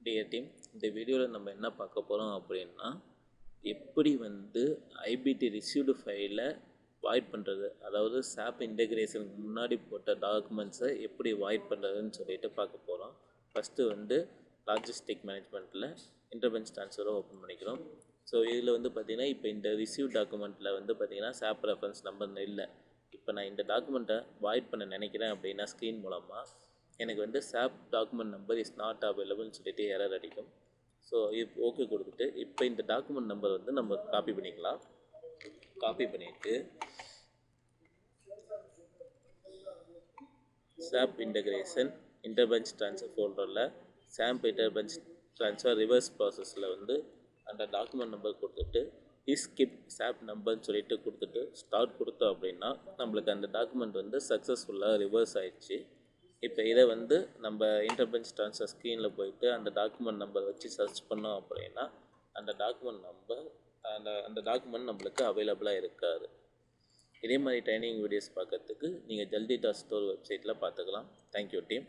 Dear team, இந்த வீடியோவில் நம்ம என்ன பார்க்க போகிறோம் அப்படின்னா, எப்படி ஐபிடி ரிசீவ்டு ஃபைலை வாய்ட் பண்ணுறது, அதாவது SAP இன்டெகிரேஷனுக்கு முன்னாடி போட்ட டாக்குமெண்ட்ஸை எப்படி வாய்ட் பண்ணுறதுன்னு சொல்லிட்டு பார்க்க போகிறோம். ஃபஸ்ட்டு லாஜிஸ்டிக் மேனேஜ்மெண்ட்டில் இன்டர்பென்ஸ் ட்ரான்ஸ்ஃபரை ஓப்பன் பண்ணிக்கிறோம். ஸோ இதில் பார்த்திங்கன்னா, இப்போ இந்த ரிசீவ் டாக்குமெண்ட்டில் பார்த்திங்கன்னா SAP ரெஃபரன்ஸ் நம்பர் இல்லை. இப்போ நான் இந்த டாக்குமெண்ட்டை வாய்ட் பண்ண நினைக்கிறேன் அப்படின்னா ஸ்க்ரீன் மூலமாக எனக்கு SAP document number is not அவைலபிள்னு சொல்லிட்டு எரர் அடிக்கும். ஸோ இப்போ ஓகே கொடுத்துட்டு இப்போ இந்த டாக்குமெண்ட் நம்பர் நம்ம காப்பி பண்ணிக்கலாம். காப்பி பண்ணிவிட்டு SAP இன்டெகிரேஷன் இன்டர்பென்ஸ் ட்ரான்ஸ்ஃபர் ஃபோல்டரில் SAP இன்டர்பென்ஸ் ட்ரான்ஸ்ஃபர் ரிவர்ஸ் ப்ராசஸில் அந்த டாக்குமெண்ட் நம்பர் கொடுத்துட்டு ஸ்கிப் SAP நம்பர்னு சொல்லிட்டு கொடுத்துட்டு ஸ்டார்ட் கொடுத்தோம் அப்படின்னா நம்மளுக்கு அந்த டாக்குமெண்ட் சக்ஸஸ்ஃபுல்லாக ரிவர்ஸ் ஆயிடுச்சு. இப்போ இதை நம்ம இன்டர்பென்ஸ் ட்ரான்ஸ்ஃபர் ஸ்க்ரீனில் போயிட்டு அந்த டாக்குமெண்ட் நம்பர் வச்சு சர்ச் பண்ணோம் அப்படின்னா அந்த டாக்குமெண்ட் நம்பர் அந்த டாக்குமெண்ட் நம்மளுக்கு அவைலபிளாக இருக்காது. இதே மாதிரி ட்ரைனிங் வீடியோஸ் பார்க்கறதுக்கு நீங்கள் ஜல்தி டாட் ஸ்டோர் வெப்சைட்டில் பார்த்துக்கலாம். Thank you team.